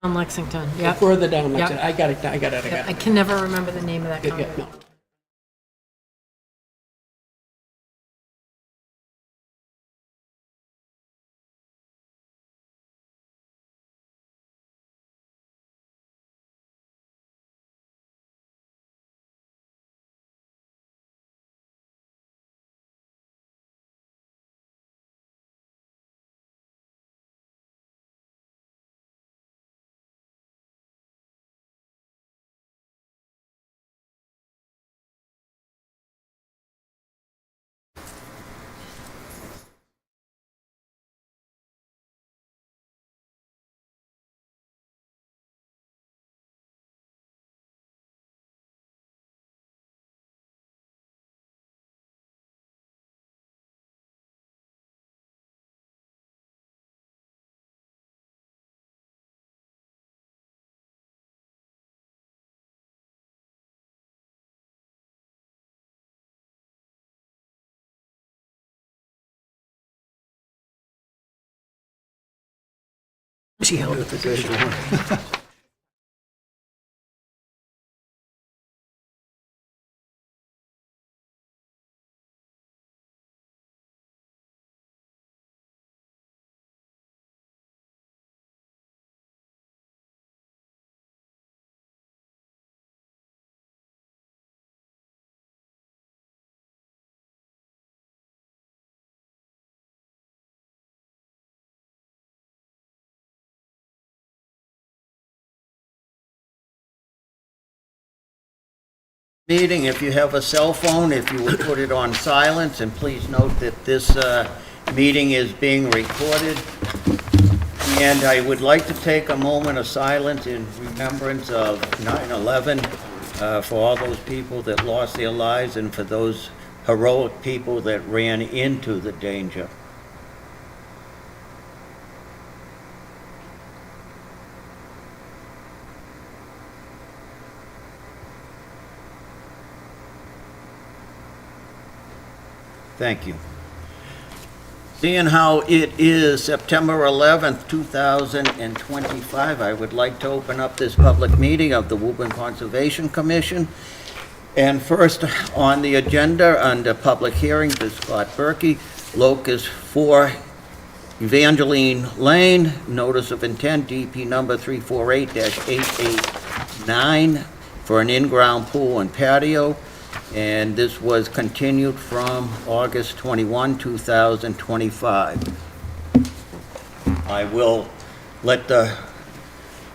On Lexington, yeah. Further down, Yep. I got it. I can never remember the name of that Yeah, company. no. She held the position. Meeting, if you have a cell phone, if you would put it on silent, and please note that this meeting is being recorded. And I would like to take a moment of silence in remembrance of 9/11, for all those people that lost their lives and for those heroic people that ran into the danger. Thank you. Seeing how it is September 11th, 2025, I would like to open up this public meeting of the Woburn Conservation Commission. And first on the agenda, under public hearings, is Scott Berkey, locus 4 Evangeline Lane, notice of intent, DP number 348-889, for an in-ground pool and patio. And this was continued from August 21, 2025. I will let the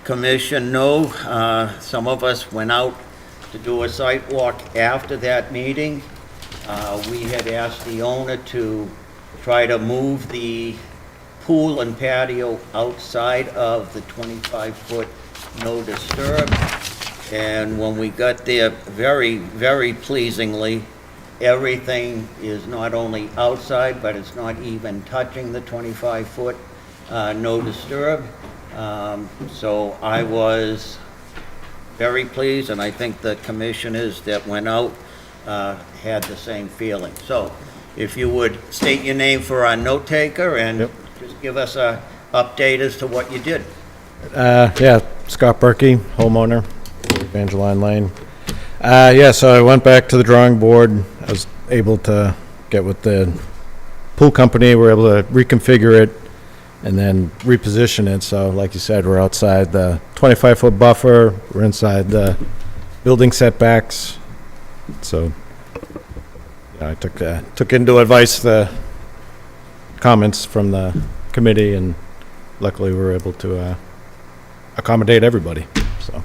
commission know, some of us went out to do a site walk after that meeting. We had asked the owner to try to move the pool and patio outside of the 25-foot no disturb. And when we got there, very, very pleasingly, everything is not only outside, but it's not even touching the 25-foot no disturb. So I was very pleased, and I think the commissioners that went out had the same feeling. So if you would state your name for our note taker and just give us a update as to what you did. Yeah, Scott Berkey, homeowner, Evangeline Lane. Yeah, so I went back to the drawing board. I was able to get with the pool company. We were able to reconfigure it and then reposition it. So like you said, we're outside the 25-foot buffer. We're inside the building setbacks. So yeah, I took into advice the comments from the committee, and luckily we were able to accommodate everybody. So.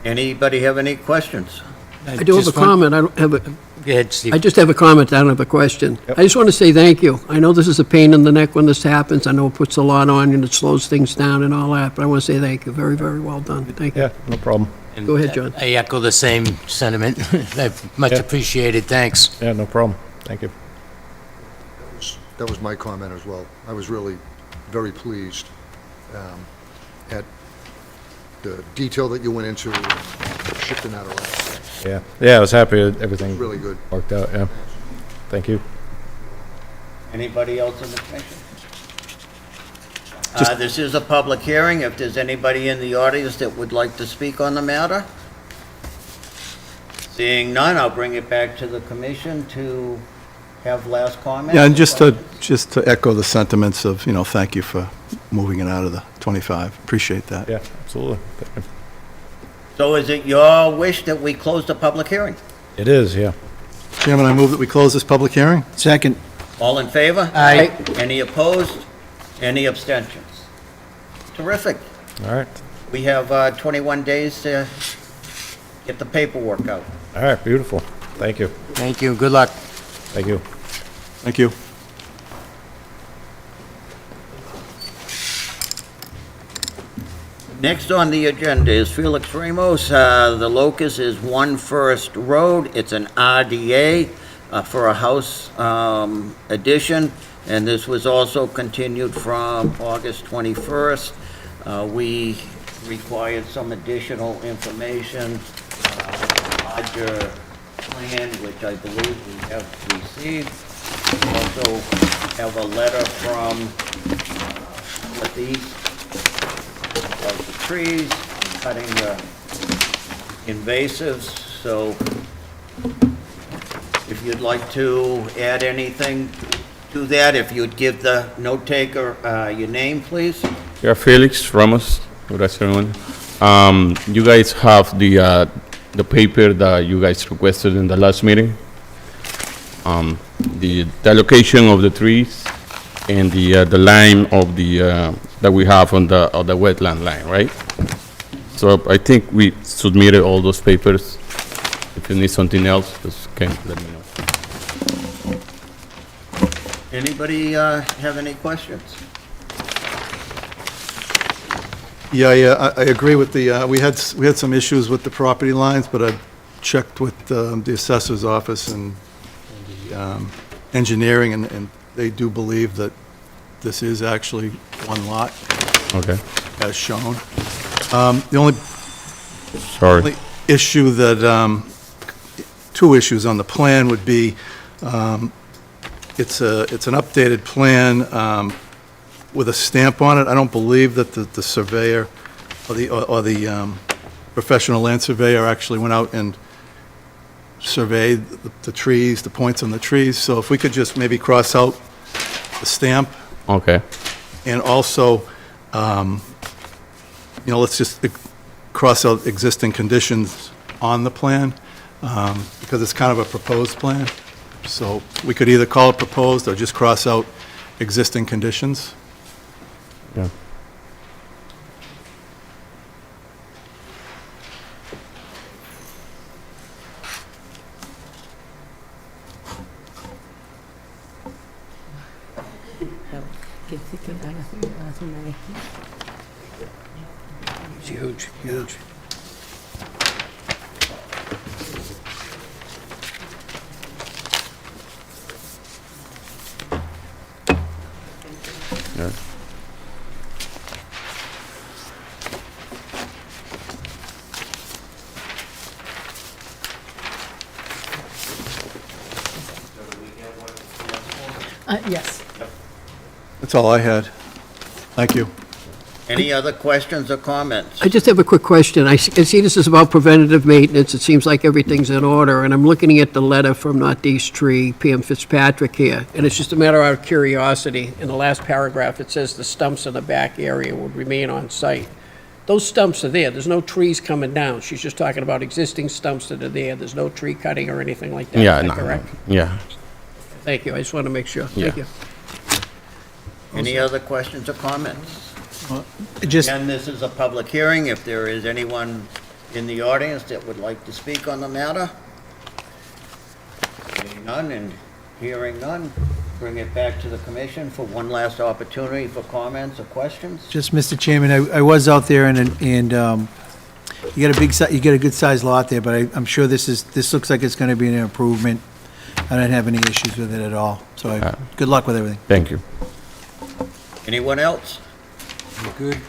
Anybody have any questions? I do have a comment. I don't have a, Go ahead, Steve. I just have a comment. I don't have a question. I just want to say thank you. I know this is a pain in the neck when this happens. I know it puts a lot on you and it slows things down and all that, but I want to say thank you. Very, very well done. Thank you. Yeah, no problem. And Go ahead, John. I echo the same sentiment. Much appreciated, thanks. Yeah, no problem. Thank you. That was my comment as well. I was really very pleased at the detail that you went into shifting that around. Yeah, I was happy that everything Really good. worked out, yeah. Thank you. Anybody else in the commission? This is a public hearing. If there's anybody in the audience that would like to speak on the matter? Seeing none, I'll bring it back to the commission to have last comments. Yeah, and just to echo the sentiments of, thank you for moving it out of the 25. Appreciate that. Yeah, absolutely. Thank you. So is it your wish that we close the public hearing? It is, yeah. Chairman, I move that we close this public hearing. Second. All in favor? Aye. Any opposed? Any abstentions? Terrific. All right. We have 21 days to get the paperwork out. All right, beautiful. Thank you. Thank you, good luck. Thank you. Thank you. Next on the agenda is Felix Ramos. The locus is 1 First Road. It's an RDA for a house addition, and this was also continued from August 21st. We required some additional information, larger plan, which I believe we have received. We also have a letter from Northeast of the trees, cutting the invasives, so if you'd like to add anything to that, if you'd give the note taker your name, please. Yeah, Felix Ramos. Good afternoon. You guys have the paper that you guys requested in the last meeting. The location of the trees and the line of the that we have on the wetland line, right? So I think we submitted all those papers. If you need something else, just let me know. Anybody have any questions? Yeah, I agree with we had some issues with the property lines, but I checked with the assessor's office and the engineering, and they do believe that this is actually one lot, Okay. as shown. The only Sorry. issue that, two issues on the plan would be, it's an updated plan with a stamp on it. I don't believe that the surveyor or the professional land surveyor actually went out and surveyed the trees, the points on the trees. So if we could just maybe cross out the stamp, Okay. and also, let's just cross out existing conditions on the plan, because it's kind of a proposed plan. So we could either call it proposed or just cross out existing conditions. Yeah. It's huge, huge. Yeah. Yes. That's all I had. Thank you. Any other questions or comments? I just have a quick question. I see this is about preventative maintenance. It seems like everything's in order, and I'm looking at the letter from Northeast Tree, PM Fitzpatrick here, and it's just a matter of curiosity. In the last paragraph, it says the stumps in the back area would remain on site. Those stumps are there. There's no trees coming down. She's just talking about existing stumps that are there. There's no tree cutting or anything like that. Yeah, Is that no, correct? yeah. Thank you. I just want to make sure. Yeah. Thank you. Any other questions or comments? Just, Again, this is a public hearing. If there is anyone in the audience that would like to speak on the matter? Seeing none and hearing none, bring it back to the commission for one last opportunity for comments or questions. Just, Mr. Chairman, I was out there and you got a you got a good sized lot there, but I'm sure this looks like it's gonna be an improvement. I don't have any issues with it at all, so good luck with everything. Thank you. Anyone else? Good.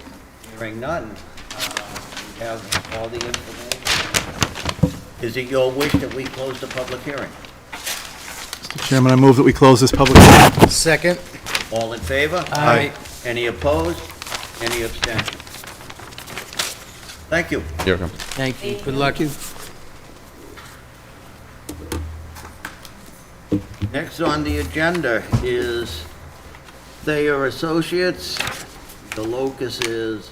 Hearing none. We have all the information. Is it your wish that we close the public hearing? Mr. Chairman, I move that we close this public hearing. Second. All in favor? Aye. Any opposed? Any abstentions? Thank you. You're welcome. Thank you. Good luck. Next on the agenda is Thayer Associates. The locus is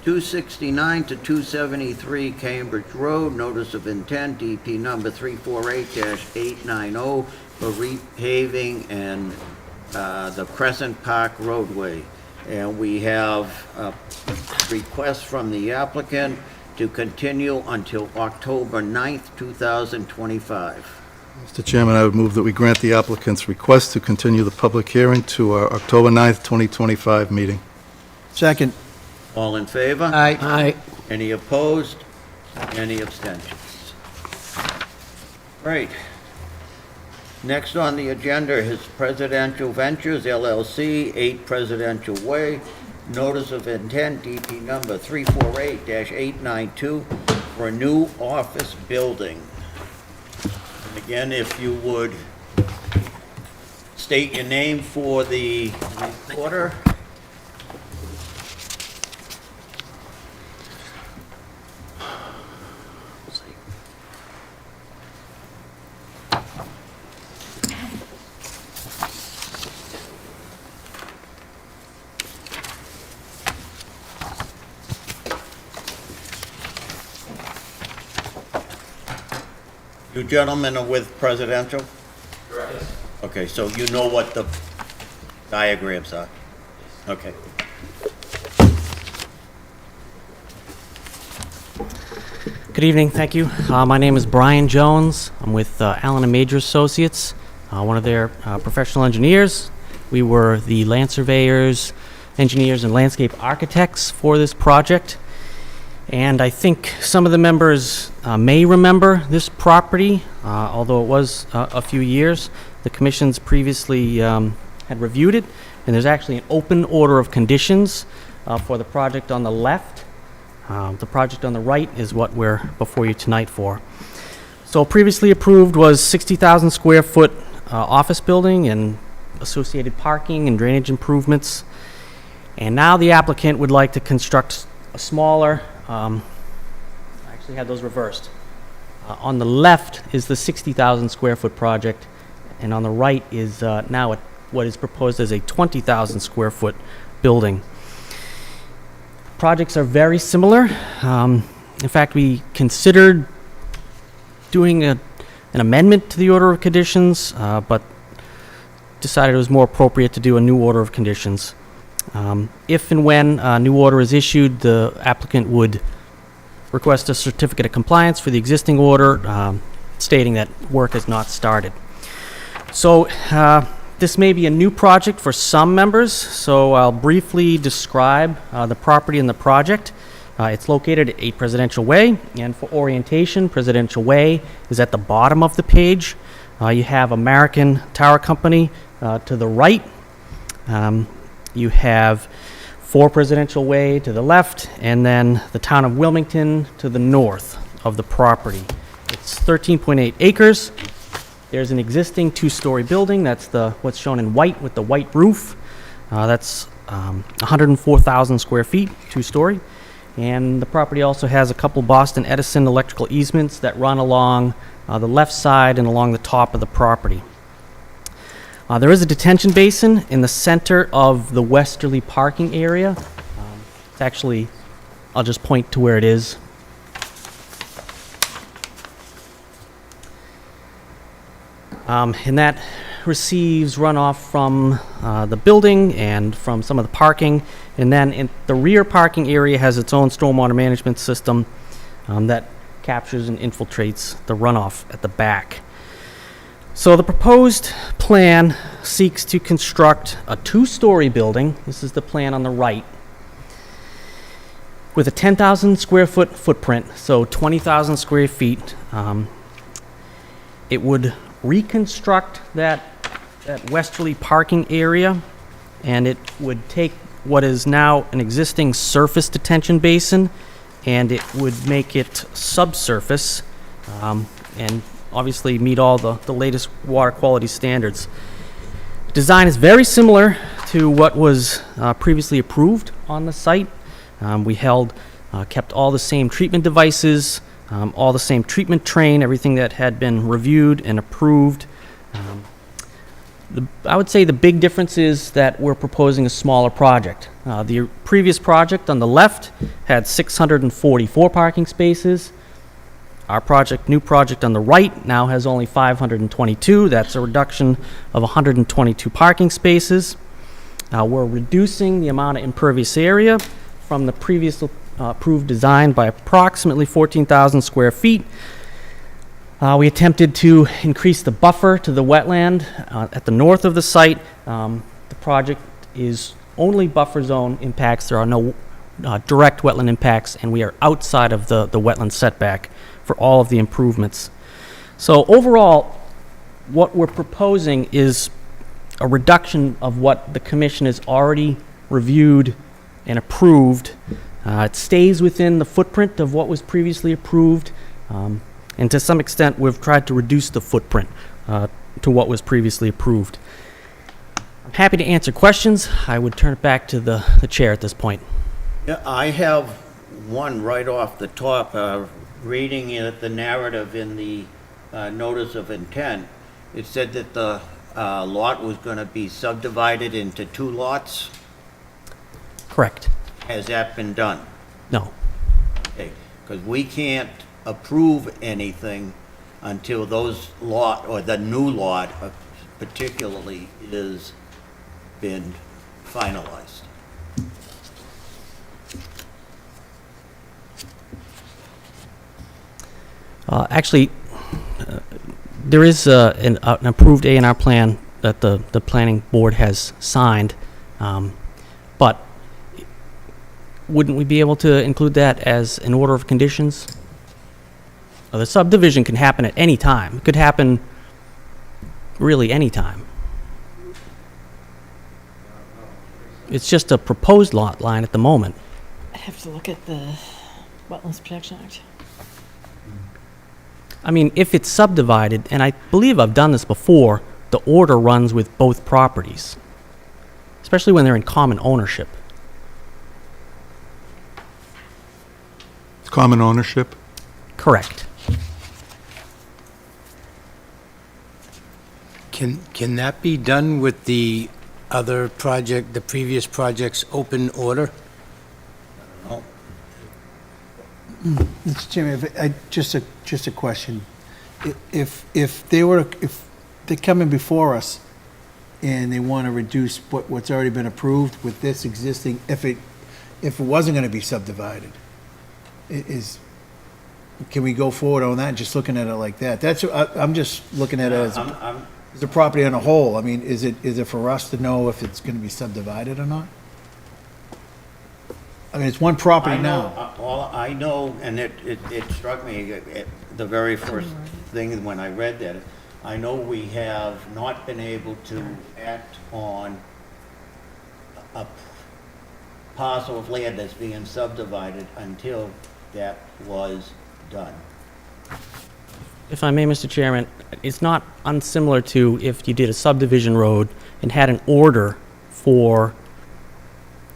269 to 273 Cambridge Road. Notice of intent, DP number 348-890 for repaving and the Crescent Park roadway. And we have a request from the applicant to continue until October 9th, 2025. Mr. Chairman, I would move that we grant the applicant's request to continue the public hearing to our October 9th, 2025 meeting. Second. All in favor? Aye. Any opposed? Any abstentions? Right. Next on the agenda is Presidential Ventures LLC, 8 Presidential Way. Notice of intent, DP number 348-892 for a new office building. And again, if you would state your name for the reporter. You gentlemen are with Presidential? Correct. Okay, so you know what the diagrams are? Okay. Good evening, thank you. My name is Brian Jones. I'm with Allen and Major Associates, one of their professional engineers. We were the land surveyors, engineers, and landscape architects for this project. And I think some of the members may remember this property, although it was a few years. The commissions previously had reviewed it, and there's actually an open order of conditions for the project on the left. The project on the right is what we're before you tonight for. So previously approved was 60,000 square foot office building and associated parking and drainage improvements. And now the applicant would like to construct a smaller, I actually had those reversed. On the left is the 60,000 square foot project, and on the right is now what is proposed as a 20,000 square foot building. Projects are very similar. In fact, we considered doing an amendment to the order of conditions, but decided it was more appropriate to do a new order of conditions. If and when a new order is issued, the applicant would request a certificate of compliance for the existing order, stating that work has not started. So this may be a new project for some members, so I'll briefly describe the property and the project. It's located at 8 Presidential Way, and for orientation, Presidential Way is at the bottom of the page. You have American Tower Company to the right. You have 4 Presidential Way to the left, and then the town of Wilmington to the north of the property. It's 13.8 acres. There's an existing 2-story building. That's what's shown in white with the white roof. That's 104,000 square feet, 2-story. And the property also has a couple Boston Edison electrical easements that run along the left side and along the top of the property. There is a detention basin in the center of the westerly parking area. It's actually, I'll just point to where it is. And that receives runoff from the building and from some of the parking. And then in the rear parking area has its own stormwater management system that captures and infiltrates the runoff at the back. So the proposed plan seeks to construct a 2-story building. This is the plan on the right, with a 10,000 square foot footprint, so 20,000 square feet. It would reconstruct that westerly parking area, and it would take what is now an existing surface detention basin, and it would make it subsurface, and obviously meet all the latest water quality standards. Design is very similar to what was previously approved on the site. We kept all the same treatment devices, all the same treatment train, everything that had been reviewed and approved. I would say the big difference is that we're proposing a smaller project. The previous project on the left had 644 parking spaces. Our new project on the right now has only 522. That's a reduction of 122 parking spaces. We're reducing the amount of impervious area from the previous approved design by approximately 14,000 square feet. We attempted to increase the buffer to the wetland at the north of the site. The project is only buffer zone impacts. There are no direct wetland impacts, and we are outside of the wetland setback for all of the improvements. So overall, what we're proposing is a reduction of what the commission has already reviewed and approved. It stays within the footprint of what was previously approved. And to some extent, we've tried to reduce the footprint to what was previously approved. I'm happy to answer questions. I would turn it back to the chair at this point. Yeah, I have one right off the top. Reading the narrative in the notice of intent, it said that the lot was going to be subdivided into 2 lots. Correct. Has that been done? No. Okay, because we can't approve anything until those lot, or the new lot particularly, is been finalized. Actually, there is an approved A&R plan that the planning board has signed, but wouldn't we be able to include that as an order of conditions? The subdivision can happen at any time. It could happen really any time. It's just a proposed lot line at the moment. I'd have to look at the Wetlands Protection Act. I mean, if it's subdivided, and I believe I've done this before, the order runs with both properties, especially when they're in common ownership. Common ownership? Correct. Can that be done with the other project, the previous project's open order? Mr. Chairman, just a question. If they're coming before us and they want to reduce what's already been approved with this existing, if it wasn't going to be subdivided, can we go forward on that, just looking at it like that? I'm just looking at it as a property on a whole. I mean, is it for us to know if it's going to be subdivided or not? I mean, it's one property now. All I know, and it struck me, the very first thing when I read that, I know we have not been able to act on a parcel of land that's being subdivided until that was done. If I may, Mr. Chairman, it's not unsimilar to if you did a subdivision road and had an order for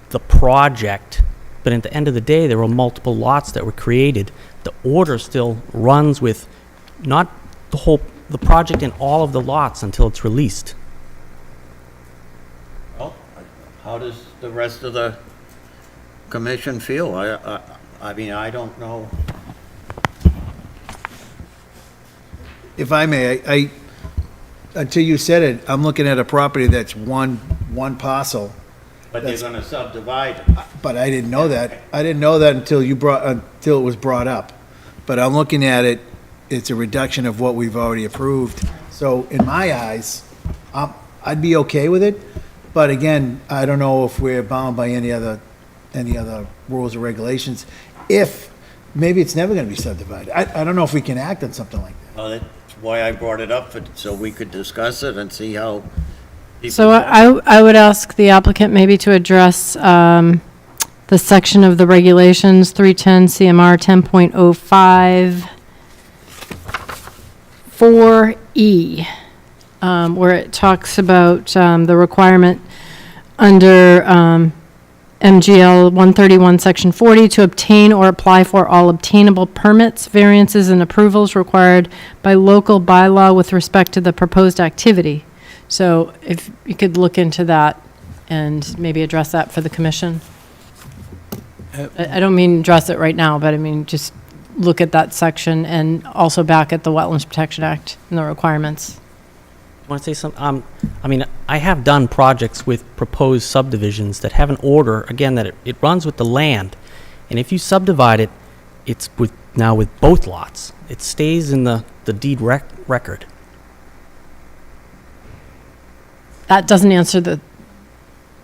the project, but at the end of the day, there were multiple lots that were created. The order still runs with not the project and all of the lots until it's released. Well, how does the rest of the commission feel? I mean, I don't know. If I may, until you said it, I'm looking at a property that's one parcel. But they're gonna subdivide it. But I didn't know that. I didn't know that until it was brought up. But I'm looking at it, it's a reduction of what we've already approved. So in my eyes, I'd be okay with it. But again, I don't know if we're bound by any other rules or regulations. Maybe it's never gonna be subdivided. I don't know if we can act on something like that. Well, that's why I brought it up, so we could discuss it and see how people. So I would ask the applicant maybe to address the section of the regulations, 310 CMR 10.05 4E, where it talks about the requirement under MGL 131, Section 40, to obtain or apply for all obtainable permits, variances, and approvals required by local bylaw with respect to the proposed activity. So if you could look into that and maybe address that for the commission. I don't mean address it right now, but I mean just look at that section and also back at the Wetlands Protection Act and the requirements. Want to say something? I mean, I have done projects with proposed subdivisions that have an order, again, that it runs with the land. And if you subdivide it, it's now with both lots. It stays in the deed record. That doesn't answer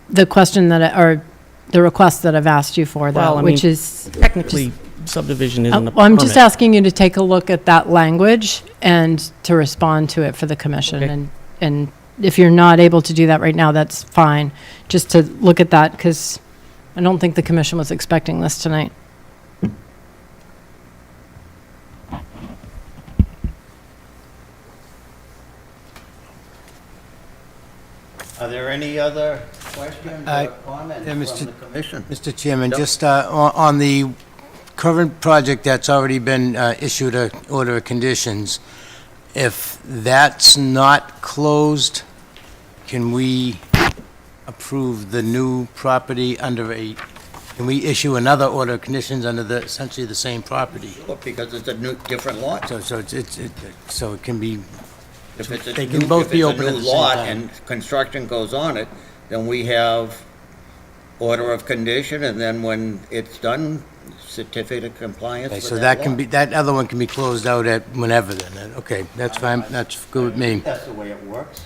the question or the request that I've asked you for, though, Well, I which mean, is... Technically, subdivision isn't a I'm just permit. asking you to take a look at that language and to respond to it for the commission. Okay. And if you're not able to do that right now, that's fine. Just to look at that, because I don't think the commission was expecting this tonight. Are there any other questions or comments yeah, from Mr. the commission? Mr. Chairman, Yep. just on the current project that's already been issued a order of conditions, if that's not closed, can we approve the new property can we issue another order of conditions under essentially the same property? Because it's a different lot. So it can be, If it's a They new- can both if be it's a open at new the same lot time. and construction goes on it, then we have order of condition, and then when it's done, certificate of compliance okay, for so that that can lot. be, that other one can be closed out at whenever then. Okay, that's fine, that's good with me. That's the way it works.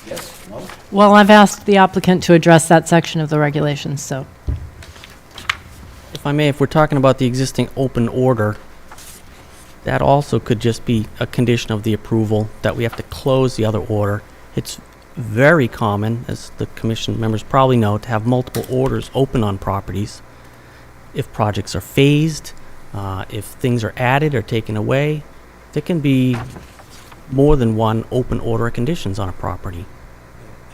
Yes, no? Well, I've asked the applicant to address that section of the regulations, so. If I may, if we're talking about the existing open order, that also could just be a condition of the approval, that we have to close the other order. It's very common, as the commission members probably know, to have multiple orders open on properties. If projects are phased, if things are added or taken away, there can be more than one open order of conditions on a property.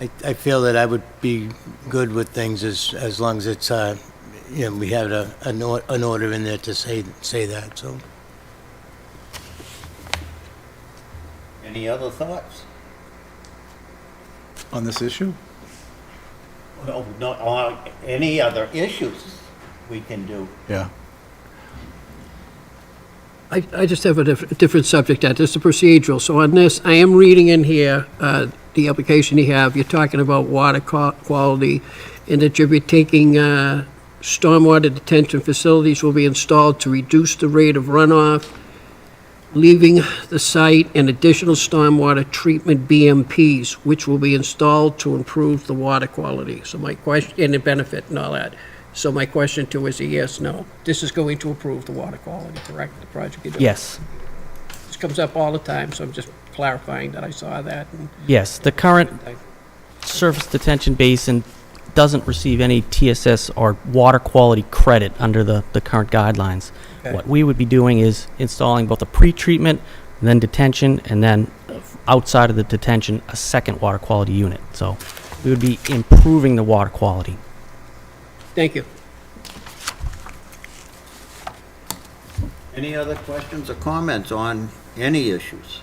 I feel that I would be good with things as long as it's, we have an order in there to say that, so. Any other thoughts? On this issue? No, any other issues we can do? Yeah. I just have a different subject. This is procedural. So on this, I am reading in here, the application you have, you're talking about water quality, and that you'll be taking, stormwater detention facilities will be installed to reduce the rate of runoff, leaving the site, and additional stormwater treatment BMPs, which will be installed to improve the water quality. So my question, and the benefit and all that. So my question to is a yes, no. This is going to improve the water quality, correct, the project you're doing? Yes, This comes up all the time, so I'm just clarifying that I saw that. And yes, the current surface detention basin doesn't receive any TSS or water quality credit under the current guidelines. Okay. What we would be doing is installing both a pre-treatment, then detention, and then outside of the detention, a second water quality unit. So we would be improving the water quality. Thank you. Any other questions or comments on any issues?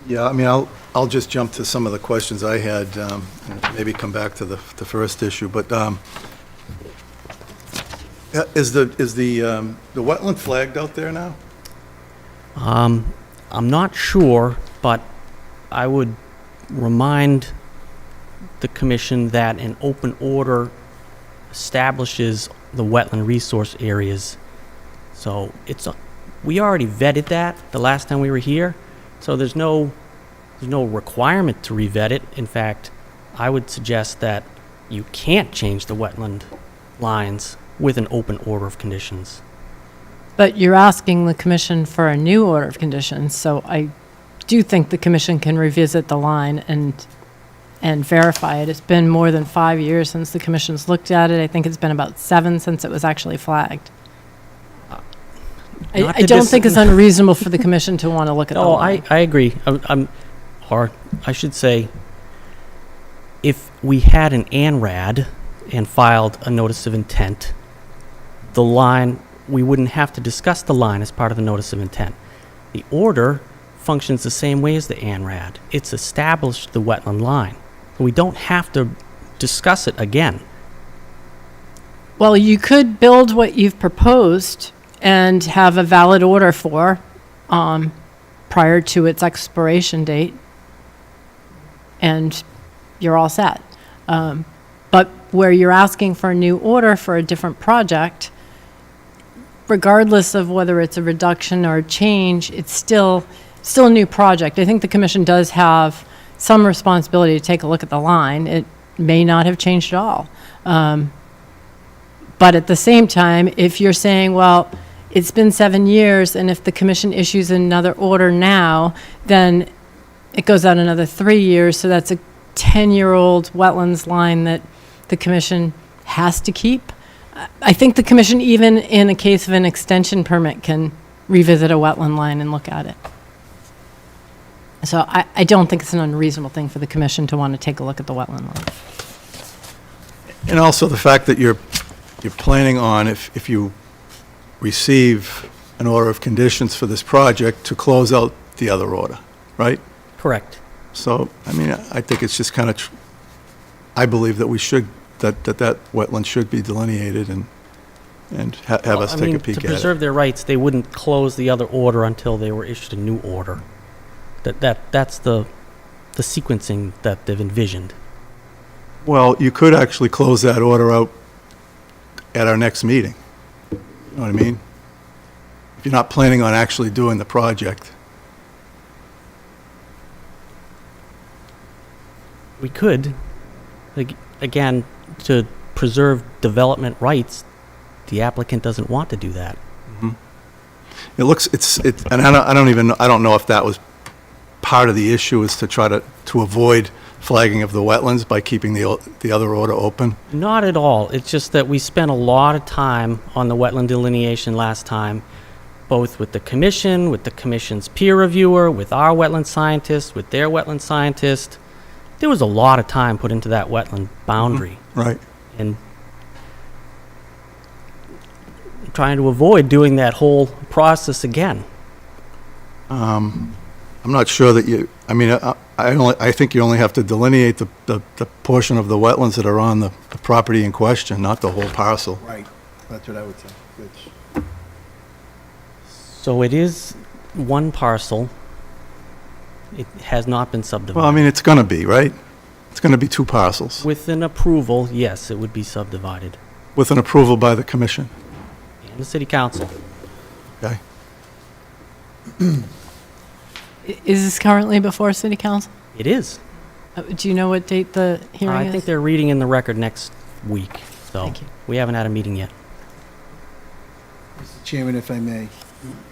Yeah, I mean, I'll just jump to some of the questions I had, and maybe come back to the first issue, but is the wetland flagged out there now? I'm not sure, but I would remind the commission that an open order establishes the wetland resource areas. So we already vetted that the last time we were here, so there's no requirement to revet it. In fact, I would suggest that you can't change the wetland lines with an open order of conditions. But you're asking the commission for a new order of conditions, so I do think the commission can revisit the line and verify it. It's been more than 5 years since the commission's looked at it. I think it's been about 7 since it was actually flagged. Not I to don't dis- think it's unreasonable for the commission to want to look at the No, line. I agree. Or I should say, if we had an ANRAD and filed a notice of intent, the line, we wouldn't have to discuss the line as part of the notice of intent. The order functions the same way as the ANRAD. It's established the wetland line. We don't have to discuss it again. Well, you could build what you've proposed and have a valid order for prior to its expiration date, and you're all set. But where you're asking for a new order for a different project, regardless of whether it's a reduction or a change, it's still a new project. I think the commission does have some responsibility to take a look at the line. It may not have changed at all. But at the same time, if you're saying, well, it's been 7 years, and if the commission issues another order now, then it goes out another 3 years, so that's a 10-year-old wetlands line that the commission has to keep. I think the commission, even in a case of an extension permit, can revisit a wetland line and look at it. So I don't think it's an unreasonable thing for the commission to want to take a look at the wetland line. And also the fact that you're planning on, if you receive an order of conditions for this project, to close out the other order, right? Correct. So, I mean, I think it's just kind of, I believe that we should, that wetland should be delineated and have Well, us I take mean, a peek to at it. preserve their rights, they wouldn't close the other order until they were issued a new order. That's the sequencing that they've envisioned. Well, you could actually close that order out at our next meeting. You know what I mean? If you're not planning on actually doing the project. We could, again, to preserve development rights, the applicant doesn't want to do that. It looks, and I don't know if that was part of the issue, is to try to avoid flagging of the wetlands by keeping the other order open. Not at all. It's just that we spent a lot of time on the wetland delineation last time, both with the commission's peer reviewer, with our wetland scientist, with their wetland scientist. There was a lot of time put into that wetland boundary. Right. And trying to avoid doing that whole process again. I'm not sure that you, I mean, I think you only have to delineate the portion of the wetlands that are on the property in question, not the whole parcel. Right, that's what I would say. So it is one parcel. It has not been subdivided. Well, I mean, it's gonna be, right? It's gonna be two parcels, With an approval, yes, it would be subdivided. with an approval by the commission, And the city council. okay? Is this currently before city council? It is. Do you know what date the hearing I is? think they're reading in the record next week, so Thank you. we haven't had a meeting yet. Mr. Chairman, if I may.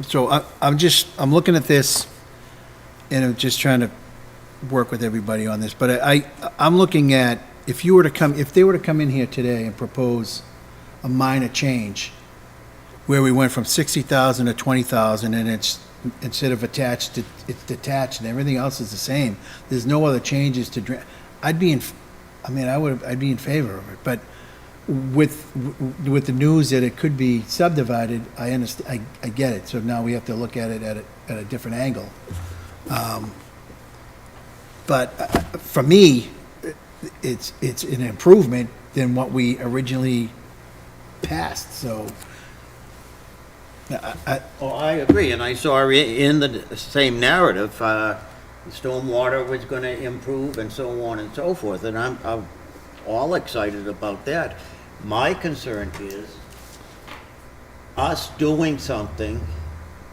So I'm looking at this, and I'm just trying to work with everybody on this, but I'm looking at, if they were to come in here today and propose a minor change, where we went from 60,000 to 20,000, and it's, instead of attached, it's detached, and everything else is the same, there's no other changes to, I'd be in favor of it, but with the news that it could be subdivided, I understand, I get it, so now we have to look at it at a different angle. But for me, it's an improvement than what we originally passed, so. Oh, I agree, and I saw in the same narrative, stormwater was going to improve and so on and so forth, and I'm all excited about that. My concern is us doing something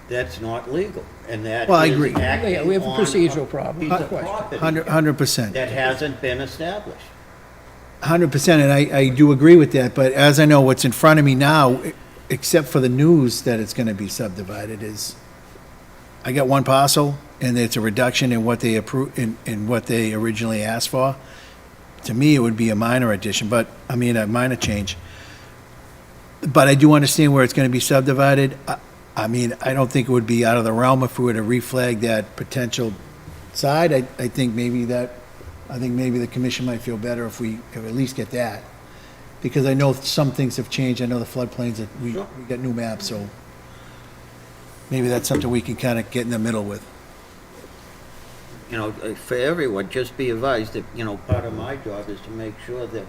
that's not legal, and that Well, I is agree. acting Yeah, we have a on procedural problem, piece no of question. property 100%. that hasn't been established. 100%, and I do agree with that, but as I know, what's in front of me now, except for the news that it's gonna be subdivided, is, I got one parcel, and it's a reduction in what they in what they originally asked for. To me, it would be a minor addition, a minor change. But I do understand where it's gonna be subdivided. I mean, I don't think it would be out of the realm if we were to reflag that potential side. I think maybe the commission might feel better if we could at least get that. Because I know some things have changed. I know the floodplains, that we got new maps, so maybe that's something we can kind of get in the middle with. You know, for everyone, just be advised that, you know, part of my job is to make sure that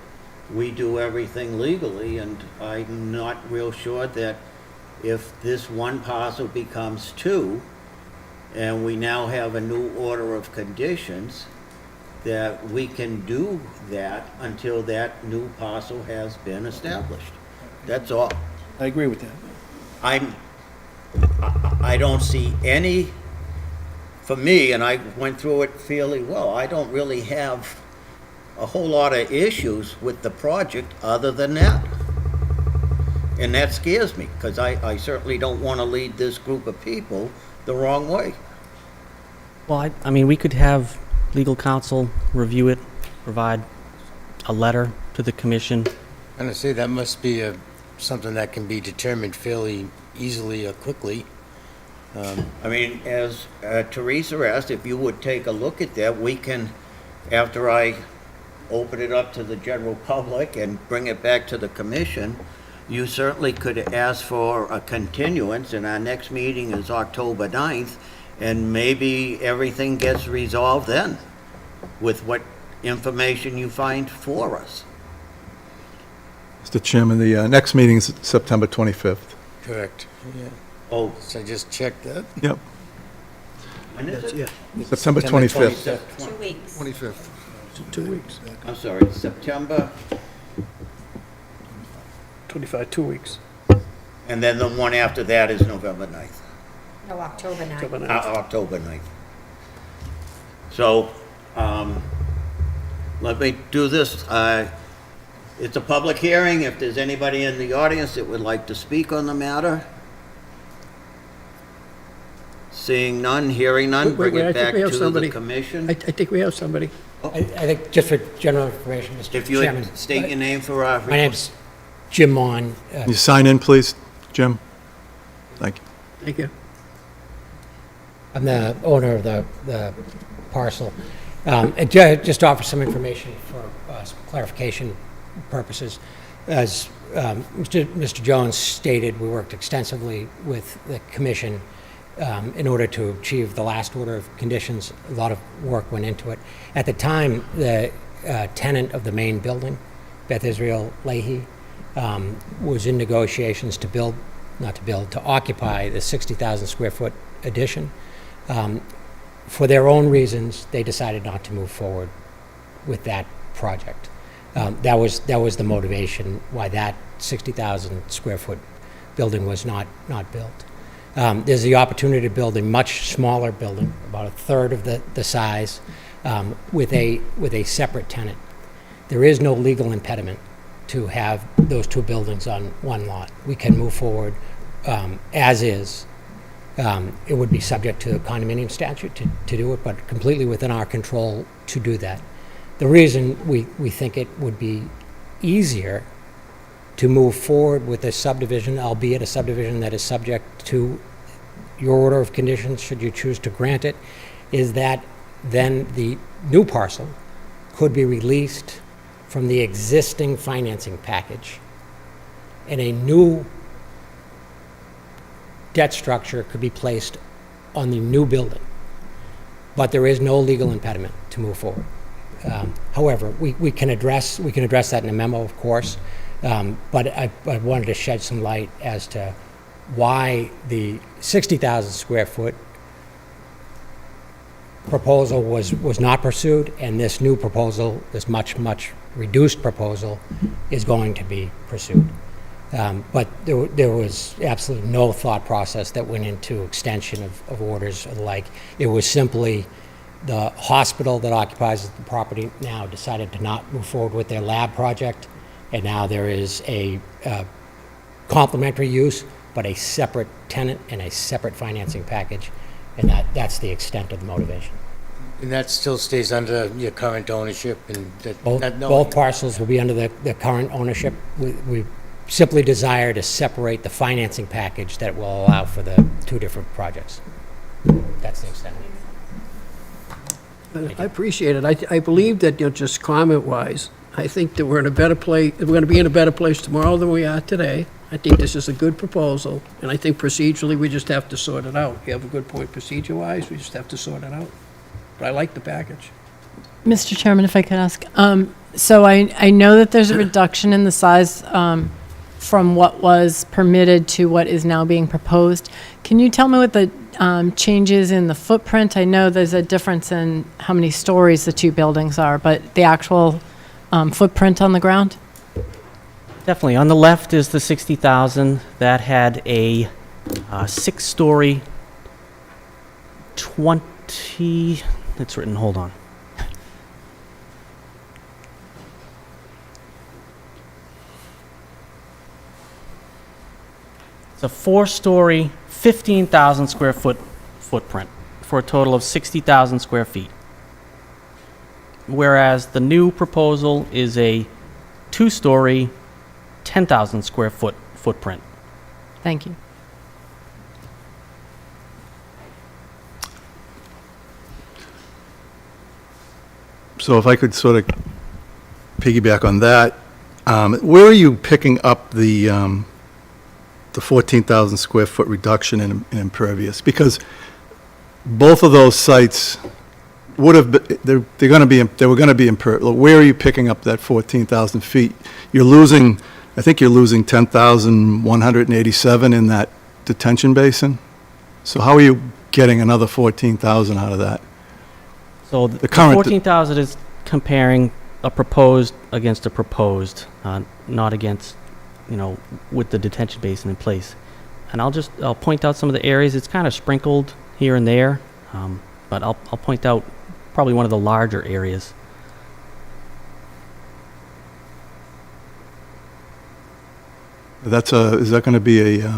we do everything legally, and I'm not real sure that if this one parcel becomes two, and we now have a new order of conditions, that we can do that until that new parcel has been established. That's all. I agree with that. I don't see any, for me, and I went through it fairly well, I don't really have a whole lot of issues with the project other than that. And that scares me, because I certainly don't want to lead this group of people the wrong way. Well, I mean, we could have legal counsel review it, provide a letter to the commission. And I say that must be something that can be determined fairly easily or quickly. I mean, as Teresa asked, if you would take a look at that, we can, after I open it up to the general public and bring it back to the commission, you certainly could ask for a continuance, and our next meeting is October 9th, and maybe everything gets resolved then with what information you find for us. Mr. Chairman, the next meeting is September 25th. Correct. Yeah. Oh, So I just checked that. Yep, when is it? September 25th. 2 weeks. 25th. 2 weeks. I'm sorry, September, 25, 2 weeks. and then the one after that is November 9th. No, October 9th. October 9th. October 9th. So, let me do this. It's a public hearing. If there's anybody in the audience that would like to speak on the matter. Seeing none, hearing none, Wait, bring I it think back we have to the somebody. commission. I think we have somebody. I think, just for general information, Mr. If you Chairman. would state your name for our. My name's Jim Mon. Can you sign in, please, Jim? Thank you. Thank you. I'm the owner of the parcel. And just to offer some information for some clarification purposes. As Mr. Jones stated, we worked extensively with the commission in order to achieve the last order of conditions. A lot of work went into it. At the time, the tenant of the main building, Beth Israel Leahy, was in negotiations to occupy the 60,000 square foot addition. For their own reasons, they decided not to move forward with that project. That was the motivation why that 60,000 square foot building was not built. There's the opportunity to build a much smaller building, about a third of the size, with a separate tenant. There is no legal impediment to have those two buildings on one lot. We can move forward as is. It would be subject to the condominium statute to do it, but completely within our control to do that. The reason we think it would be easier to move forward with a subdivision, albeit a subdivision that is subject to your order of conditions, should you choose to grant it, is that then the new parcel could be released from the existing financing package, and a new debt structure could be placed on the new building. But there is no legal impediment to move forward. However, we can address that in a memo, of course, but I wanted to shed some light as to why the 60,000 square foot proposal was not pursued, and this new proposal, this much reduced proposal, is going to be pursued. But there was absolutely no thought process that went into extension of orders or the like. It was simply the hospital that occupies the property now decided to not move forward with their lab project, and now there is a complementary use, but a separate tenant and a separate financing package, and that's the extent of the motivation. And that still stays under your current ownership and that? Both parcels will be under the current ownership. simply desire to separate the financing package that will allow for the two different projects. That's the extent. I appreciate it. I believe that, just comment-wise, I think that we're in a better place, we're going to be in a better place tomorrow than we are today. I think this is a good proposal, and I think procedurally, we just have to sort it out. You have a good point procedure-wise, we just have to sort it out. But I like the package. Mr. Chairman, if I could ask, so I know that there's a reduction in the size from what was permitted to what is now being proposed. Can you tell me what the changes in the footprint? I know there's a difference in how many stories the two buildings are, but the actual footprint on the ground? Definitely. On the left is the 60,000. That had a 6-story, 20, it's written, hold on. It's a 4-story, 15,000 square foot footprint for a total of 60,000 square feet. Whereas the new proposal is a 2-story, 10,000 square foot footprint. Thank you. So if I could sort of piggyback on that, where are you picking up the 14,000 square foot reduction in impervious? Because both of those sites would have been, they were going to be impervious. Where are you picking up that 14,000 feet? You're losing, I think you're losing 10,187 in that detention basin. So how are you getting another 14,000 out of that? So the current- 14,000 is comparing a proposed against a proposed, not against, with the detention basin in place. And I'll point out some of the areas. It's kind of sprinkled here and there, but I'll point out probably one of the larger areas. Is that going to be a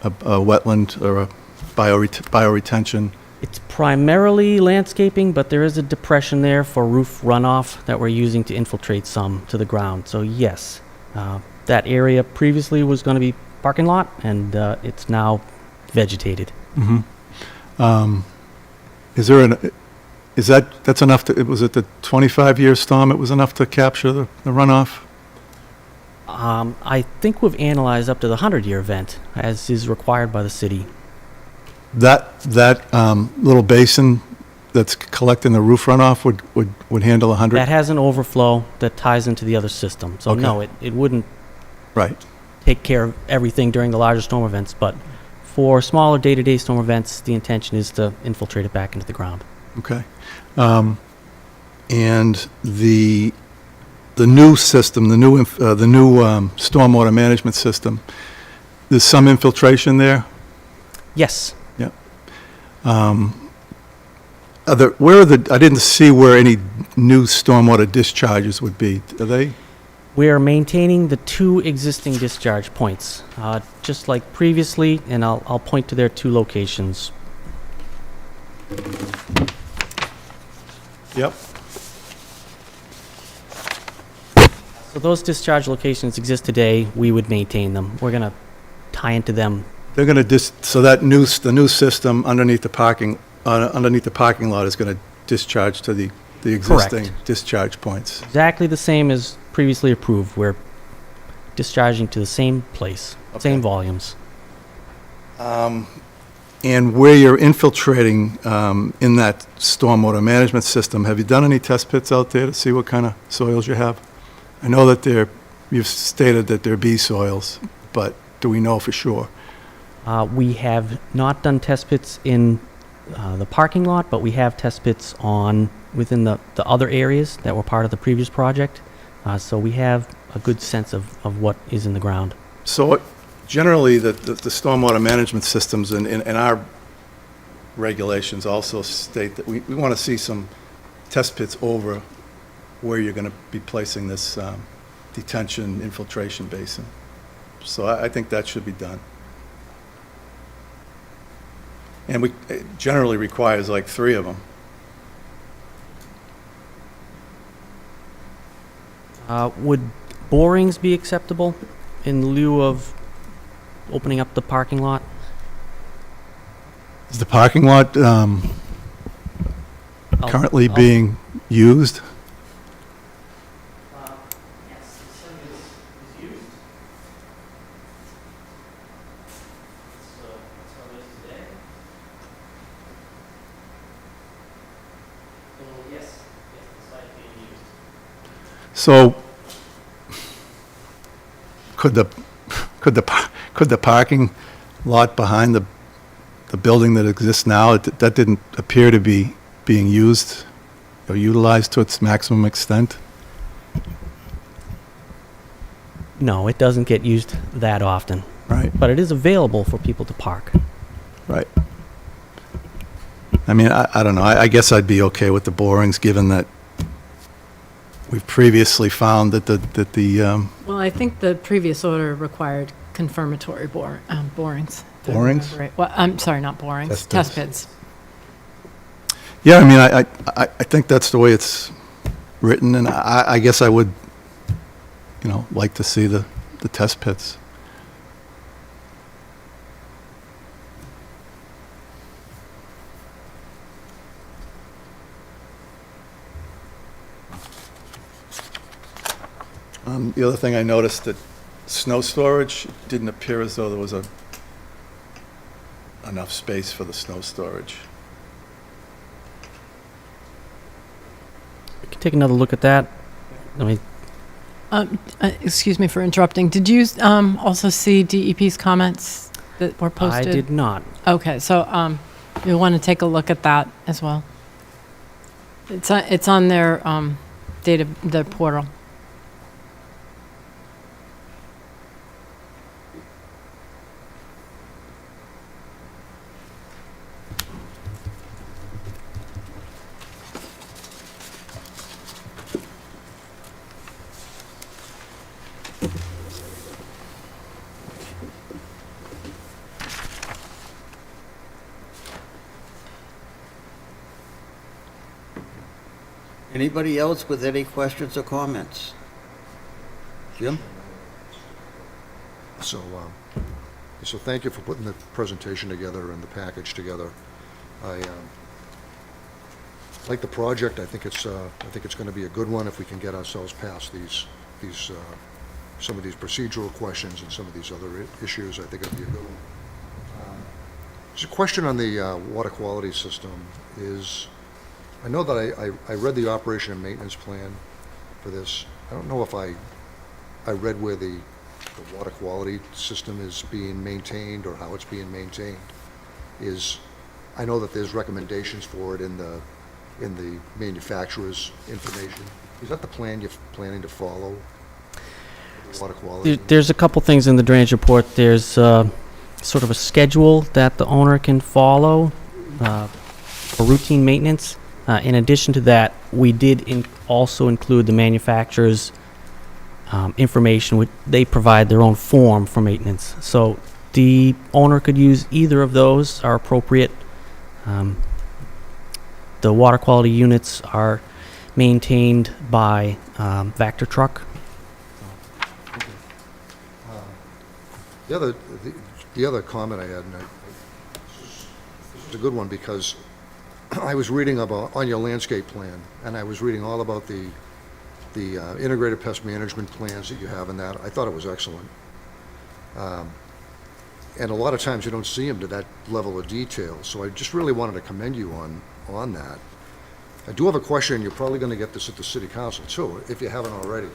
wetland or a bioretention? It's primarily landscaping, but there is a depression there for roof runoff that we're using to infiltrate some to the ground. So yes, that area previously was going to be parking lot, and it's now vegetated. That's enough to, was it the 25-year storm, it was enough to capture the runoff? I think we've analyzed up to the 100-year event, as is required by the city. That little basin that's collecting the roof runoff would handle 100? That has an overflow that ties into the other system. So Okay. no, it wouldn't Right. take care of everything during the larger storm events, but for smaller day-to-day storm events, the intention is to infiltrate it back into the ground. Okay. And the new system, the new stormwater management system, there's some infiltration there? Yes. Yeah. I didn't see where any new stormwater discharges would be. Are they? We are maintaining the 2 existing discharge points, just like previously, and I'll point to their 2 locations. Yep. So those discharge locations exist today. We would maintain them. We're going to tie into them. They're going to so the new system underneath the parking lot is going to discharge to the existing discharge points. Exactly the same as previously approved. We're discharging to the same place, same volumes. And where you're infiltrating in that stormwater management system, have you done any test pits out there to see what kind of soils you have? I know that you've stated that they're B soils, but do we know for sure? We have not done test pits in the parking lot, but we have test pits within the other areas that were part of the previous project. So we have a good sense of what is in the ground. So generally, the stormwater management systems in our regulations also state that we want to see some test pits over where you're going to be placing this detention infiltration basin. So I think that should be done. And it generally requires like 3 of them. Would borings be acceptable? in lieu of opening up the parking lot? Is the parking lot currently being used? Yes, some is used. So that's how it is today. So yes, the site being used. So could the parking lot behind the building that exists now, that didn't appear to be being used or utilized to its maximum extent? No, it doesn't get used that often, Right, but it is available for people to park. right. I mean, I don't know, I guess I'd be okay with the borings, given that we've previously found that the Well, I think the previous order required confirmatory borings. if I Borings? remember right. Well, I'm sorry, not borings, Test test pits. pits. Yeah, I mean, I think that's the way it's written, and I guess I would, like to see the test pits. The other thing I noticed, that snow storage, it didn't appear as though there was enough space for the snow storage. We can take another look at that. I mean, Excuse me for interrupting. Did you also see DEP's comments that were I posted? did not. Okay, so you'll want to take a look at that as well. It's on their their portal. Anybody else with any questions or comments? Jim? So thank you for putting the presentation together and the package together. I like the project. I think it's going to be a good one if we can get ourselves past some of these procedural questions and some of these other issues. I think it'll be a good one. There's a question on the water quality system. I know that I read the operation and maintenance plan for this. I don't know if I read where the water quality system is being maintained or how it's being maintained. I know that there's recommendations for it in the manufacturer's information. Is that the plan you're planning to follow? Water quality? There's a couple things in the drainage report. There's sort of a schedule that the owner can follow for routine maintenance. In addition to that, we did also include the manufacturer's information. They provide their own form for maintenance. So the owner could use either of those, are appropriate. The water quality units are maintained by Vector Truck. The other comment I had, and this is a good one, because I was reading about, on your landscape plan, and I was reading all about the integrated pest management plans that you have in that. I thought it was excellent. And a lot of times you don't see them to that level of detail, so I just really wanted to commend you on that. I do have a question, you're probably going to get this at the city council too, if you haven't already.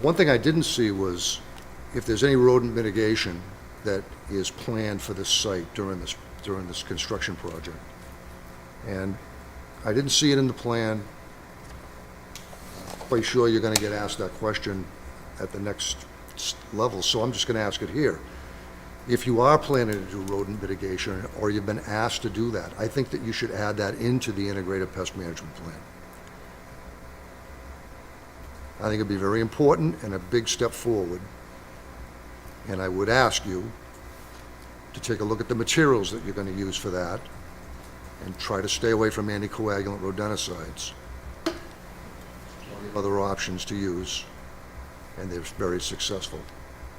One thing I didn't see was if there's any rodent mitigation that is planned for this site during this construction project. And I didn't see it in the plan. Quite sure you're going to get asked that question at the next level, so I'm just going to ask it here. If you are planning to do rodent mitigation, or you've been asked to do that, I think that you should add that into the integrated pest management plan. I think it'd be very important and a big step forward. And I would ask you to take a look at the materials that you're going to use for that, and try to stay away from anticoagulant rodenticides. Plenty of other options to use, and they're very successful.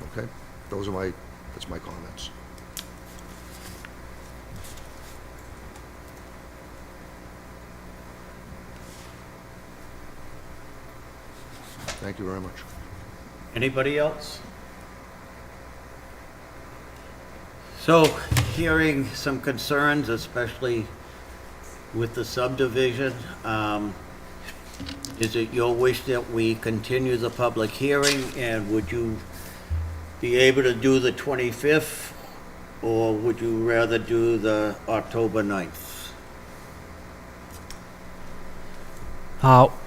Okay? That's my comments. Thank you very much. Anybody else? So, hearing some concerns, especially with the subdivision, is it your wish that we continue the public hearing, and would you be able to do the 25th, or would you rather do the October 9th?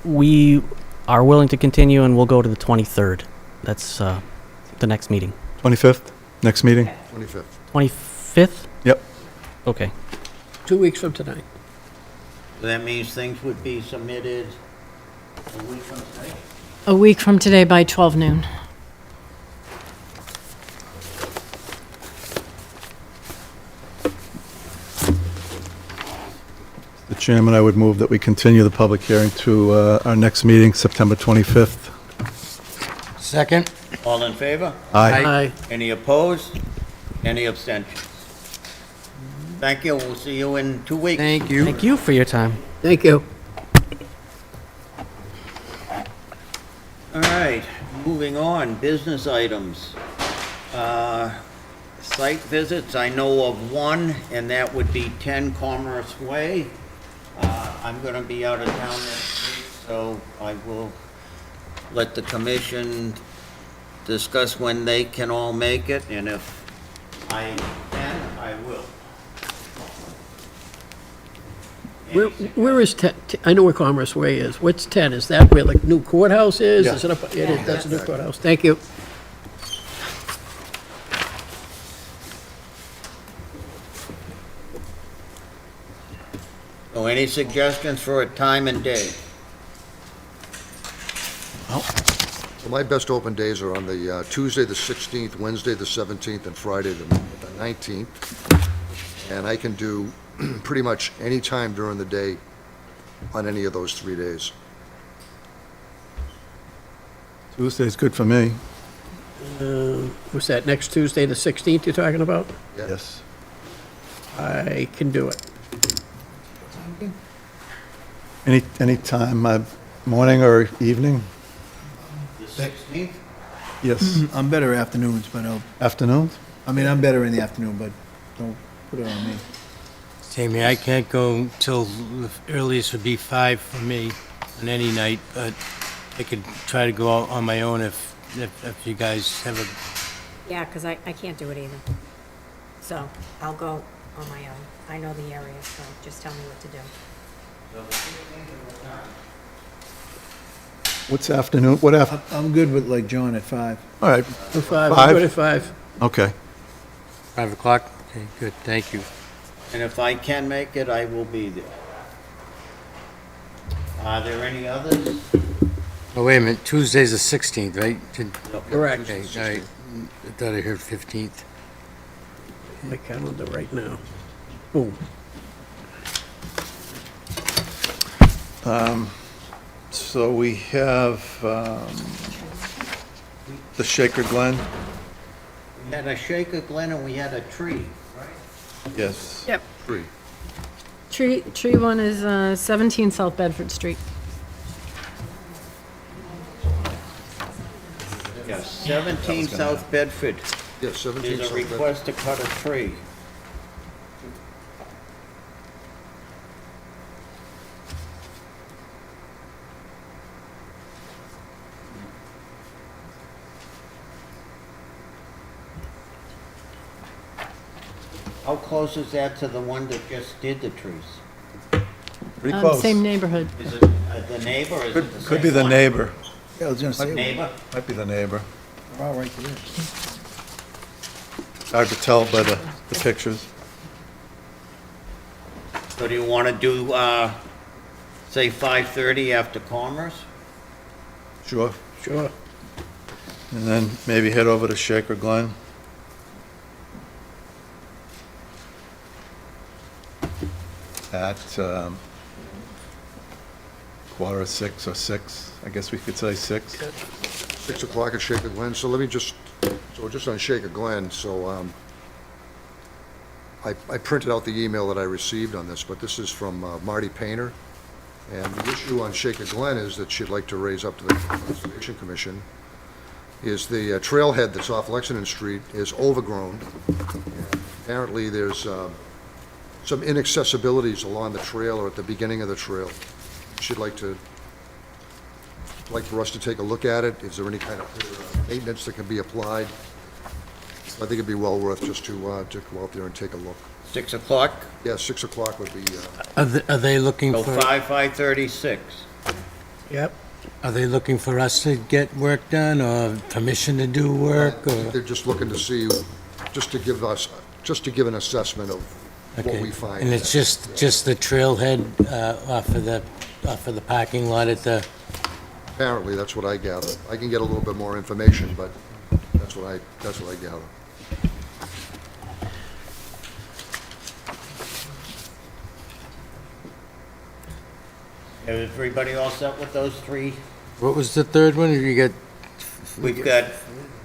We are willing to continue, and we'll go to the 23rd. That's the next meeting. 25th, next meeting? 25th. 25th? Yep. Okay. 2 weeks from tonight. So that means things would be submitted a week from today? A week from today by 12 noon. The chairman, I would move that we continue the public hearing to our next meeting, September 25th. Second? All in favor? Aye. Aye. Any opposed? Any abstentions? Thank you, we'll see you in 2 weeks. Thank you. Thank you for your time. Thank you. All right, moving on, business items. Site visits, I know of one, and that would be 10 Commerce Way. I'm gonna be out of town next week, so I will let the commission discuss when they can all make it, and if I can, I will. Where is 10? I know where Commerce Way is. What's 10? Is that where the new courthouse is? Yeah. Is it up? It is, that's the new courthouse. Thank you. So any suggestions for a time and day? So my best open days are on the Tuesday, the 16th, Wednesday, the 17th, and Friday, the 19th. And I can do pretty much any time during the day on any of those 3 days. Tuesday's good for me. What's that, next Tuesday, the 16th you're talking about? Yes. I can do it. Any time, morning or evening? The 16th? Yes. I'm better afternoons, but Afternoons? I'm better in the afternoon, but don't put it on me. Same here, I can't go till the earliest would be 5 for me on any night, but I could try to go out on my own if you guys have a, Yeah, because I can't do it either. So I'll go on my own. I know the area, so just tell me what to do. What's afternoon, what I'm good with like John at 5. all right, 5, I'm Five? good at 5. okay. 5 o'clock? Okay, good, thank you. And if I can make it, I will be there. Are there any others? Oh, wait a minute, Tuesday's the 16th, right? Correct. Okay, all right, I thought I heard 15th. My calendar right now. Boom. So we have the Shaker Glen, We had a Shaker Glen and we had a tree, right? yes. Yep. 3. Tree one is 17 South Bedford Street. Yes, 17 South Bedford. Yes, 17th. There's a South Bedford. request to cut a tree. How close is that to the one that just did the trees? Pretty close. Same neighborhood. Is it the neighbor or is it the same Could be the one? neighbor, Yeah, I was gonna say, Neighbor? might be the neighbor. we're all right there. Hard to tell by the pictures. So do you want to do, say 5:30 after Commerce? Sure. Sure. And then maybe head over to Shaker Glen. At 5:45 or 6, I guess we could say 6. 6 o'clock at Shaker Glen. So let me just, so just on Shaker Glen, so I printed out the email that I received on this, but this is from Marty Painter. And the issue on Shaker Glen is that she'd like to raise up to the Conservation Commission is the trailhead that's off Lexington Street is overgrown. And apparently, there's some inaccessibilities along the trail or at the beginning of the trail. She'd like for us to take a look at it. Is there any kind of maintenance that can be applied? I think it'd be well worth just to go out there and take a look. 6 o'clock, Yeah, 6 o'clock would be, Are they looking so for, 5:36. Yep. are they looking for us to get work done, or permission to do work, or? they're just looking to see, just to give an assessment of what Okay. we find. And it's just the trailhead off of the parking lot at the, Apparently, that's what I gather. I can get a little bit more information, but that's what I gather. Everybody all set with those three? what was the third one? You got, We've got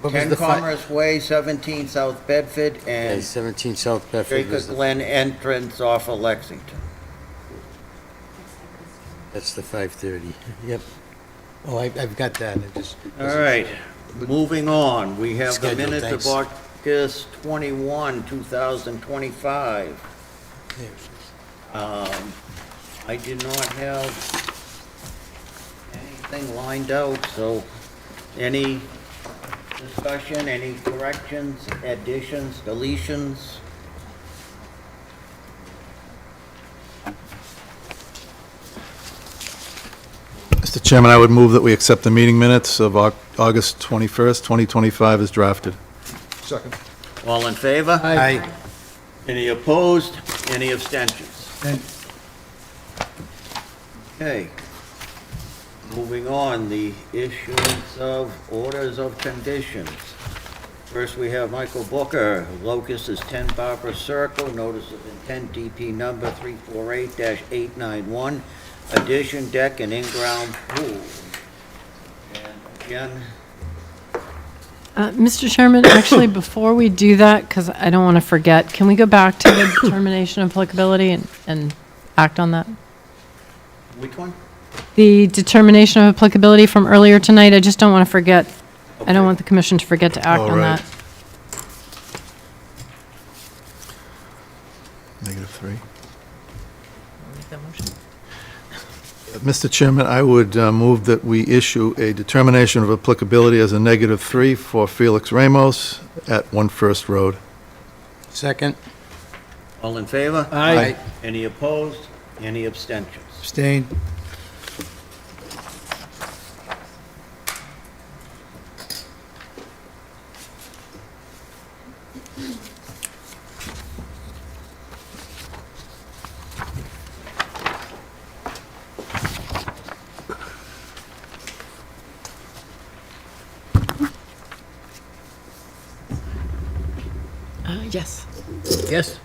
What was 10 the fi- Commerce Way, 17 South Bedford, and 17 South Bedford Shaker was the, Glen entrance off of Lexington. that's the 5:30. Yep. Oh, I've got that. I just. All right, moving on. We have the Schedule, minutes of thanks. August 21, 2025. There it is. I did not have anything lined out, so any discussion, any corrections, additions, deletions? Mr. Chairman, I would move that we accept the meeting minutes of August 21st, 2025 as drafted. Second. All in favor? Aye. Any opposed? Any abstentions? And Okay. Moving on, the issuance of orders of conditions. First, we have Michael Booker. Locus is 10 Barbara Circle, notice of intent DP number 348-891, addition deck and in-ground pool. And again, Mr. Chairman, actually, before we do that, because I don't want to forget, can we go back to the determination of applicability and act on that? which one? The determination of applicability from earlier tonight, I just don't want to forget. I Okay. don't want the commission to forget to act All on right. that. -3. Mr. Chairman, I would move that we issue a determination of applicability as a -3 for Felix Ramos at 1 First Road. Second? All in favor? Aye. Any opposed? Any abstentions? abstain. Yes. Yes?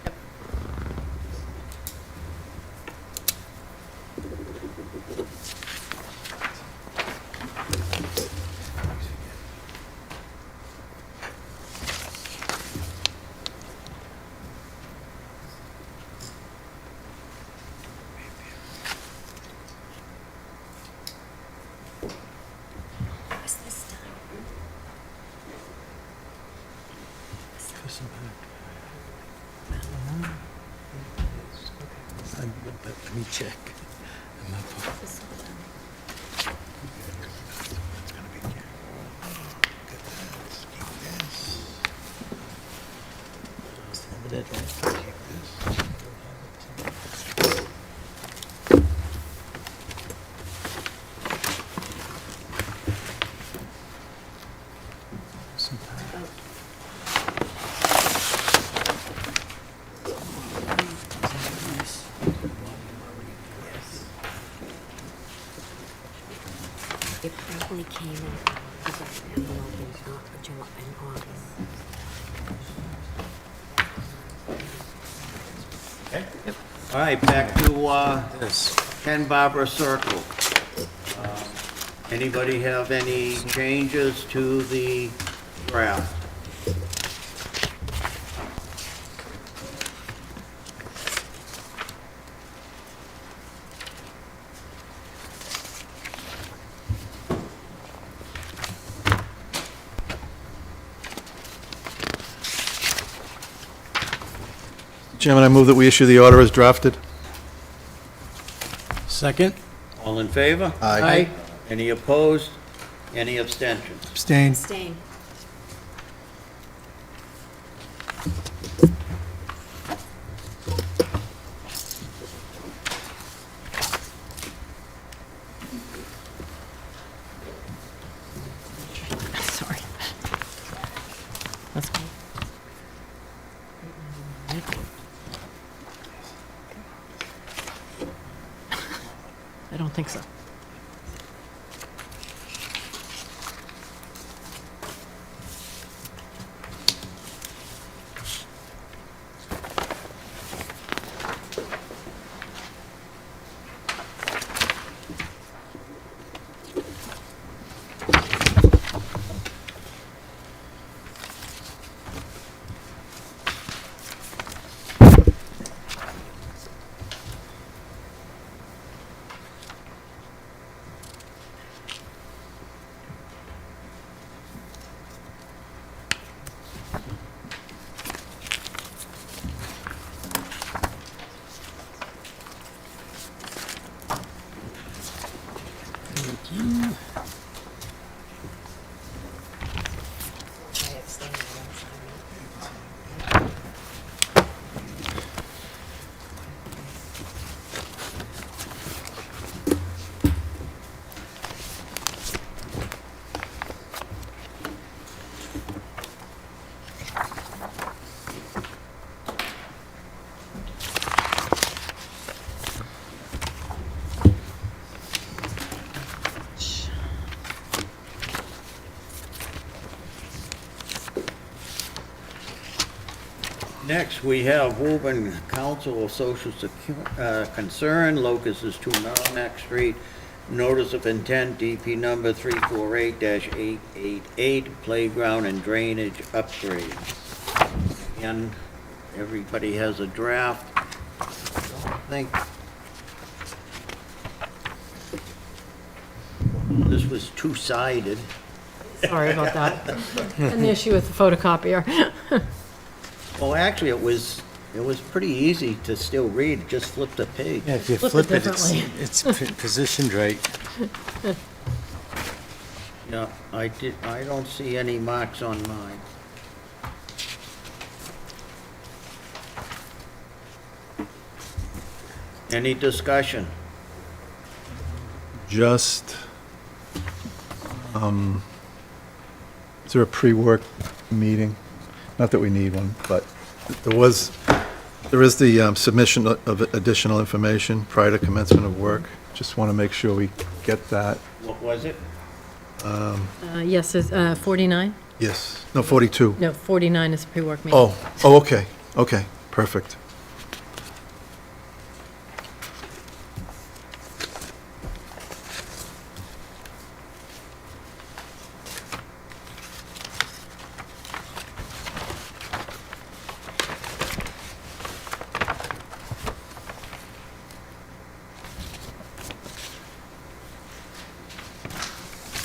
Let me check. It probably came in as an envelope in July, in August. All right, back to Yes. 10 Barbara Circle. Anybody have any changes to the draft? Chairman, I move that we issue the order as drafted. Second? All in favor? Aye. Any opposed? Any abstentions? Abstain. Abstain. Sorry. That's fine. I don't think so. I abstain, I don't sign it. Next, we have Woburn Council of Social Concern, locus is 2 Merrimack Street, notice of intent, DP number 348-888, playground and drainage upgrades. Again, everybody has a draft. I think this was two-sided. Sorry about that. An issue with the photocopier. Well, actually, it was pretty easy to still read, just flip the page. Yeah, if you Flip it flip it, it's positioned right. Yeah, I don't see any marks on mine. Any discussion? Just, is there a pre-work meeting? Not that we need one, but there is the submission of additional information prior to commencement of work. Just want to make sure we get that. What was it? Yes, is 49? Yes, no, 42. No, 49 is pre-work meeting. Oh, okay, perfect.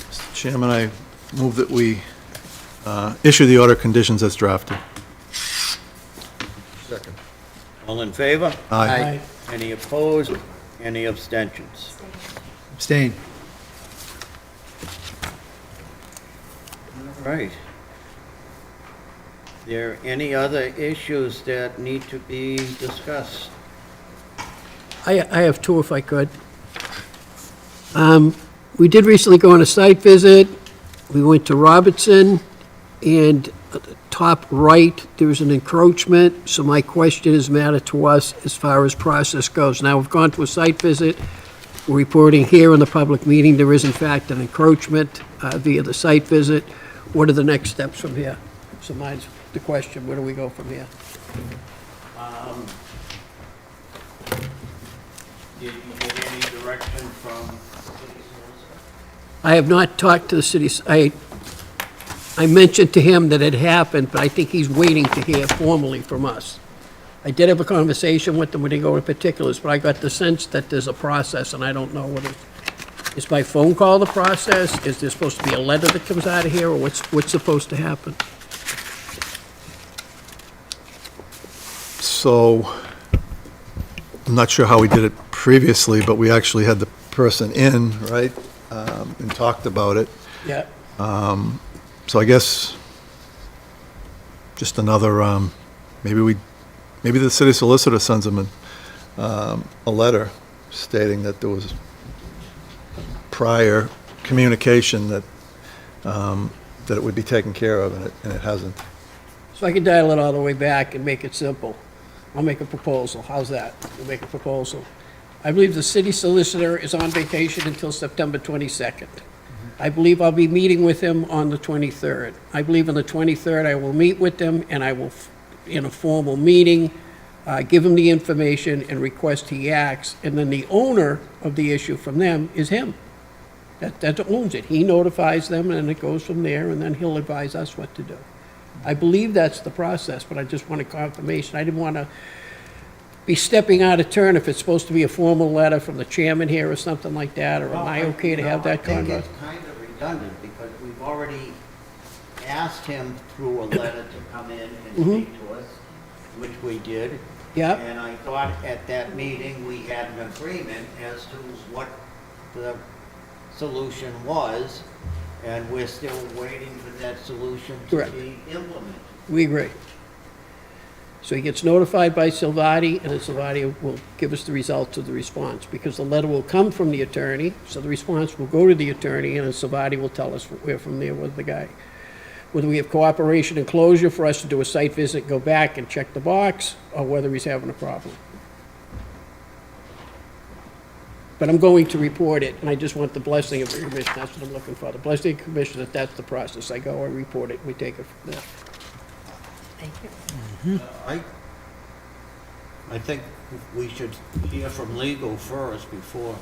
Mr. Chairman, I move that we issue the order of conditions as drafted. Second. All in favor? Aye. Any opposed? Any abstentions? Abstain. All right. There any other issues that need to be discussed? I have two if I could. We did recently go on a site visit. We went to Robertson, and at the top right, there's an encroachment. So my question is matter to us as far as process goes. Now, we've gone to a site visit. We're reporting here in the public meeting, there is in fact an encroachment via the site visit. What are the next steps from here? So mine's the question, where do we go from here? Did you get any direction from city solicitor? I have not talked to the city, I mentioned to him that it happened, but I think he's waiting to hear formally from us. I did have a conversation with him, we didn't go into particulars, but I got the sense that there's a process, and I don't know whether, is by phone call the process? Is there supposed to be a letter that comes out of here, or what's supposed to happen? So, I'm not sure how we did it previously, but we actually had the person in, right, and talked about it. Yeah. So I guess just another, maybe the city solicitor sends them a letter stating that there was prior communication that it would be taken care of, and it hasn't. So I can dial it all the way back and make it simple. I'll make a proposal. How's that? We'll make a proposal. I believe the city solicitor is on vacation until September 22nd. I believe I'll be meeting with him on the 23rd. I believe on the 23rd, I will meet with them, and I will, in a formal meeting, give him the information and request he acts, and then the owner of the issue from them is him. That owns it. He notifies them, and it goes from there, and then he'll advise us what to do. I believe that's the process, but I just wanted confirmation. I didn't want to be stepping out of turn if it's supposed to be a formal letter from the chairman here or something like that, or am I okay to have that I think conversation? it's kind of redundant, because we've already asked him through a letter to come in and speak to us, which we did. Yeah, And I thought at that meeting, we had an agreement as to what the solution was, and we're still waiting for that solution to Correct. be implemented. we agree. So he gets notified by Silvati, and then Silvati will give us the results of the response, because the letter will come from the attorney, so the response will go to the attorney, and then Silvati will tell us where from there with the guy. Whether we have cooperation and closure for us to do a site visit, go back and check the box, or whether he's having a problem. But I'm going to report it, and I just want the blessing of the commission. That's what I'm looking for. The blessing of the commission that that's the process. I go, I report it, we take it from there. Thank you. I think we should hear from legal first before,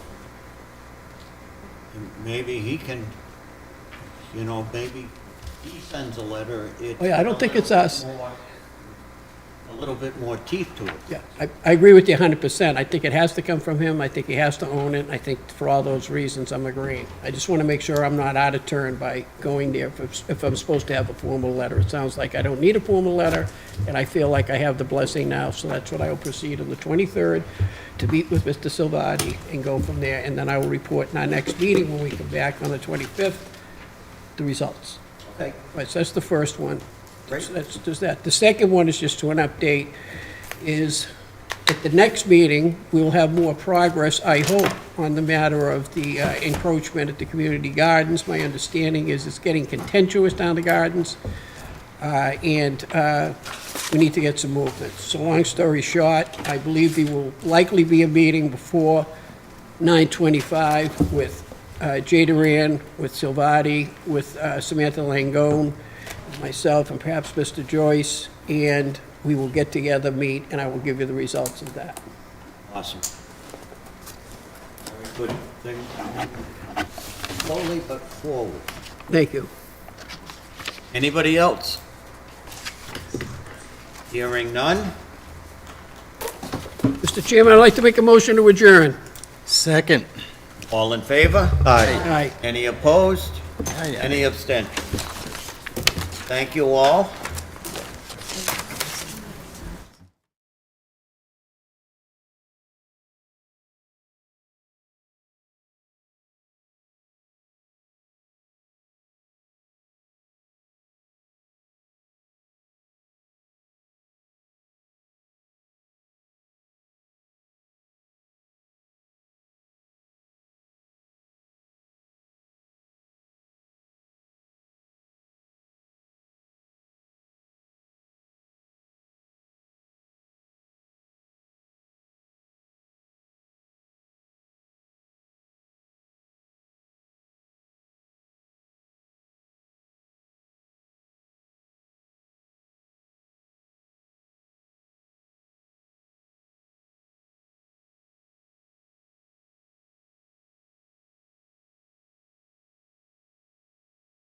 and maybe he can, maybe he sends a letter. Oh, yeah, I don't think it's us. A little bit more teeth to it. Yeah, I agree with you 100%. I think it has to come from him. I think he has to own it. I think for all those reasons, I'm agreeing. I just want to make sure I'm not out of turn by going there if I'm supposed to have a formal letter. It sounds like I don't need a formal letter, and I feel like I have the blessing now, so that's what I will proceed on the 23rd to meet with Mr. Silvati and go from there, and then I will report in our next meeting when we come back on the 25th, the results. Okay. Right, so that's the first one. Great. So that's just that. The second one is just to an update, is at the next meeting, we will have more progress, I hope, on the matter of the encroachment at the community gardens. My understanding is it's getting contentious down the gardens, and we need to get some movement. So long story short, I believe there will likely be a meeting before 9/25 with Jay Duran, with Silvati, with Samantha Langone, myself, and perhaps Mr. Joyce, and we will get together, meet, and I will give you the results of that. Awesome. Very good thing. Slowly but forward. Thank you. Anybody else? Hearing none? Mr. Chairman, I'd like to make a motion to adjourn. Second. All in favor? Aye. Aye. Any opposed? Any abstentions? Thank you all.